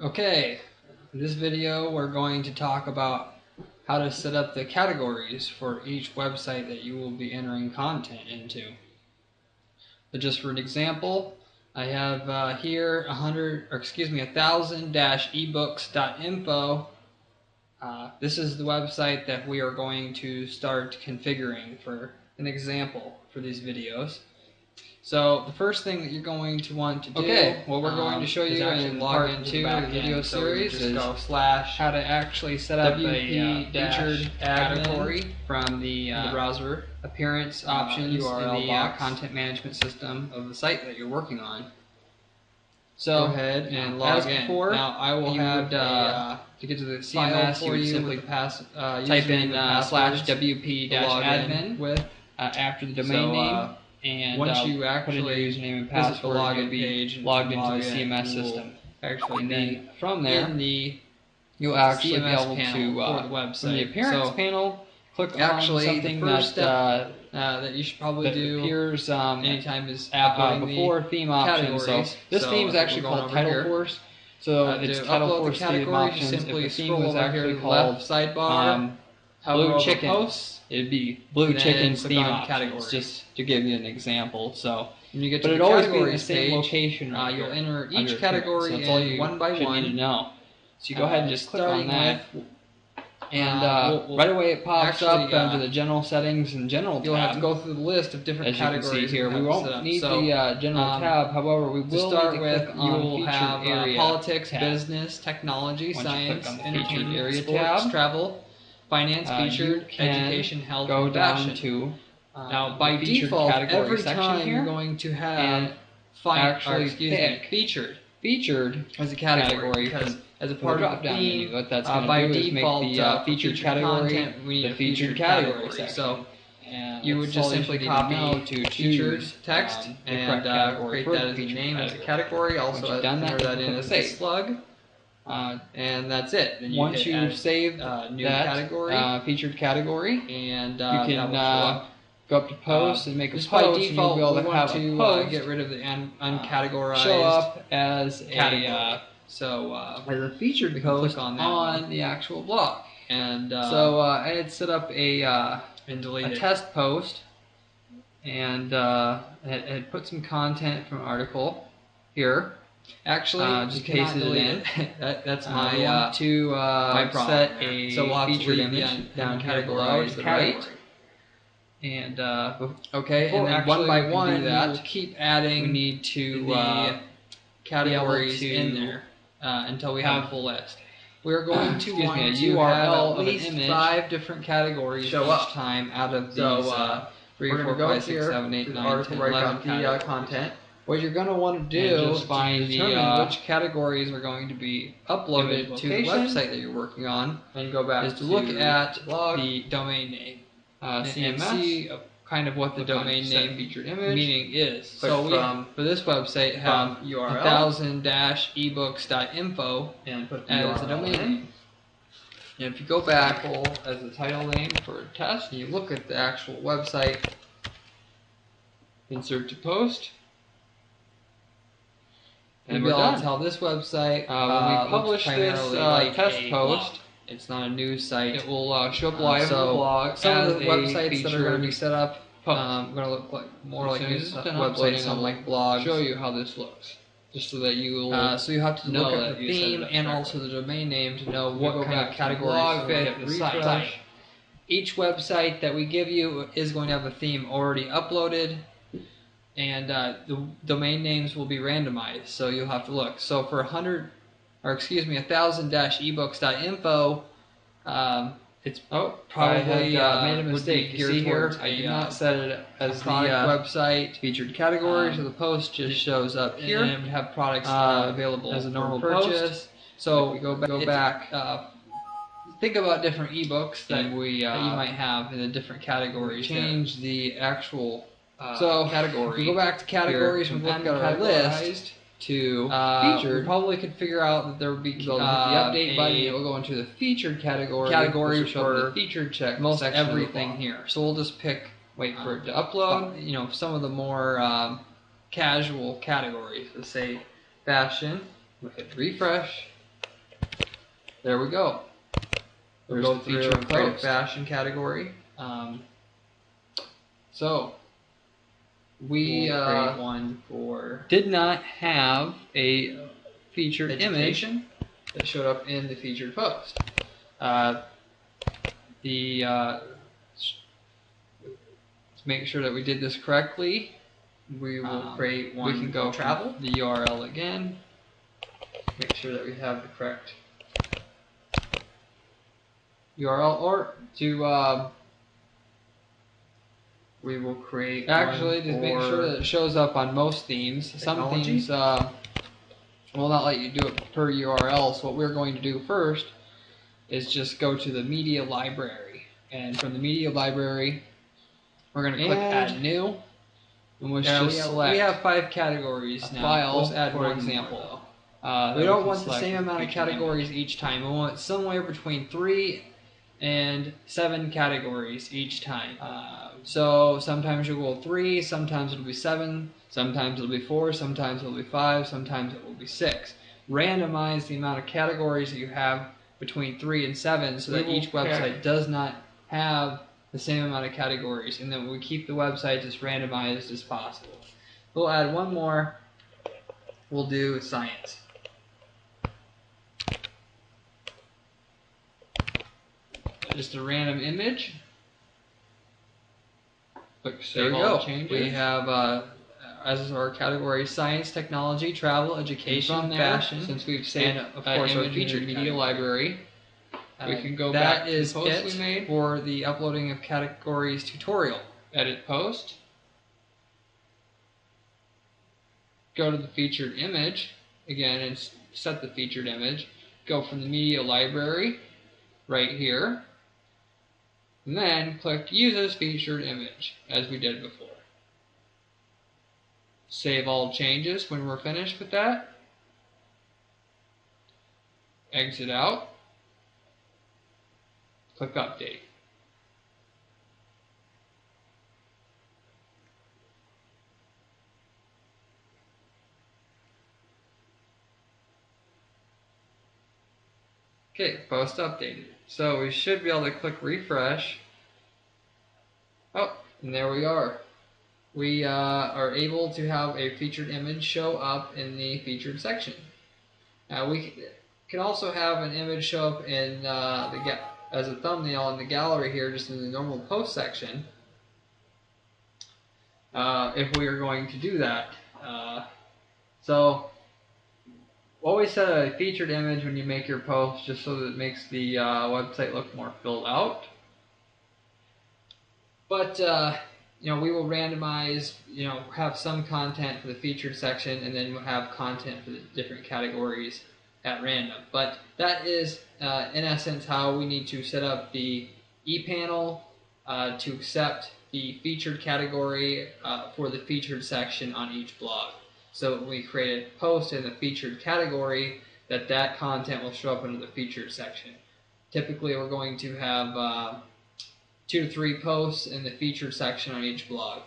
Okay, in this video we're going to talk about how to set up the categories for each website that you will be entering content into. But just for an example, I have here 1000-ebooks.info. This is the website that we are going to start configuring for an example for these videos. So the first thing that you're going to want to do, what we're going to show you and log into the video series is how to actually set up a featured category from the browser appearance options in the content management system of the site that you're working on. So go ahead and log in. Now I will have to get to the CMS. You would simply type in /wp-admin with after the domain name. And once you actually put in your username and password, the login page, logged into the CMS system. And then from there, you'll actually be able to from the appearance panel, click on something that you should probably do appears anytime is before theme options. So this theme is actually called title force. So it's title force theme options. If the theme was actually called sidebar blue chickens, it'd be blue chickens theme options, just to give you an example. So when you get to the categories page, location you'll enter each category in one by one. To know. So you go ahead and just click on that, and right away it pops up under the general settings and general tab. You'll have to go through the list of different categories. You can see here, we won't need the general tab. However, we will start with you will have politics, business, technology, science, entertainment, sports, travel, finance, featured, education, health, and fashion. To now by default, every time you're going to have featured as a category because as a part of the theme, what that's going to do is make the featured category the featured category section. So you would just simply copy to featured text and create that as a name as a category. Also enter that in as a slug. And that's it. Then once you've saved new category, featured category, and you can go up to post and make a post. By default, and you'll be able to have a post get rid of the uncategorized show up as a as a featured post on the actual blog. And so I had set up a test post, and had put some content from an article here. Actually, just pasted it in. That's my my problem. Set a featured image down categorized to the right. And okay, and then one by one, we'll keep adding. We need to the categories in there until we have a full list. We're going to want to have at least 5 different categories show up each time out of these 3, 4, 5, 6, 7, 8, 9, 10, 11 categories. Content. What you're going to want to do is determine which categories are going to be uploaded to the website that you're working on, and go back is to look at the domain name and see kind of what the domain name featured image meaning is. So we for this website have URL 1000-ebooks.info and put as the domain name. And if you go back as the title name for a test, and you look at the actual website, insert to post. And we're done. Tell this website when we publish this test post, it's not a news site. It will show up live on the blog. Some of the websites that are going to be set up going to look like more like news websites, some like blogs. Show you how this looks, just so that you will. So you have to look at the theme and also the domain name to know what kind of categories fit the site. Each website that we give you is going to have a theme already uploaded. And the domain names will be randomized, so you'll have to look. So for 1000-ebooks.info, it's probably made a mistake. You see here, I did not set it as the website featured category, so the post just shows up here. And we have products available as a normal purchase. So we go back. Think about different ebooks that that you might have in the different categories. Change the actual. Category. If we go back to categories and look at our list to featured, we probably could figure out that there would be the update button. It will go into the featured category for the featured check most everything here. So we'll just pick wait for it to upload. You know, some of the more casual categories. Let's say fashion. We'll hit refresh. there we go. We'll go through and create a fashion category. So we we'll create one for did not have a featured image that showed up in the featured post. To make sure that we did this correctly, we will create one. We can go travel the URL again. Make sure that we have the correct URL, or to we will create actually to make sure that it shows up on most themes. Technology. Some themes will not let you do it per URL. So what we're going to do first is just go to the media library, and from the media library, we're going to click Add New, and we'll just select. We have 5 categories now. Let's add one example. We don't want the same amount of categories each time. We want somewhere between 3 and 7 categories each time. So sometimes you'll go 3, sometimes it'll be 7, sometimes it'll be 4, sometimes it'll be 5, sometimes it will be 6. Randomize the amount of categories that you have between 3 and 7 so that each website does not have the same amount of categories, and then we keep the website as randomized as possible. We'll add one more. We'll do science. Just a random image. Click Save All Changes. We have as our category science, technology, travel, education, fashion. Since we've saved, of course, our featured media library. We can go back to the post we made for the uploading of categories tutorial. Edit post. Go to the featured image again and set the featured image. Go from the media library right here. And then click Use as Featured Image, as we did before. Save all changes when we're finished with that. Exit out. Click Update. Okay, post updated. So we should be able to click refresh. Oh, and there we are. We are able to have a featured image show up in the featured section. Now we can also have an image show up in as a thumbnail in the gallery here, just in the normal post section. If we are going to do that. So always set a featured image when you make your post, just so that it makes the website look more filled out. But we will randomize, have some content for the featured section, and then we'll have content for the different categories at random. But that is, in essence, how we need to set up the ePanel to accept the featured category for the featured section on each blog. So when we create a post in the featured category, that content will show up under the featured section. Typically, we're going to have 2 to 3 posts in the featured section on each blog.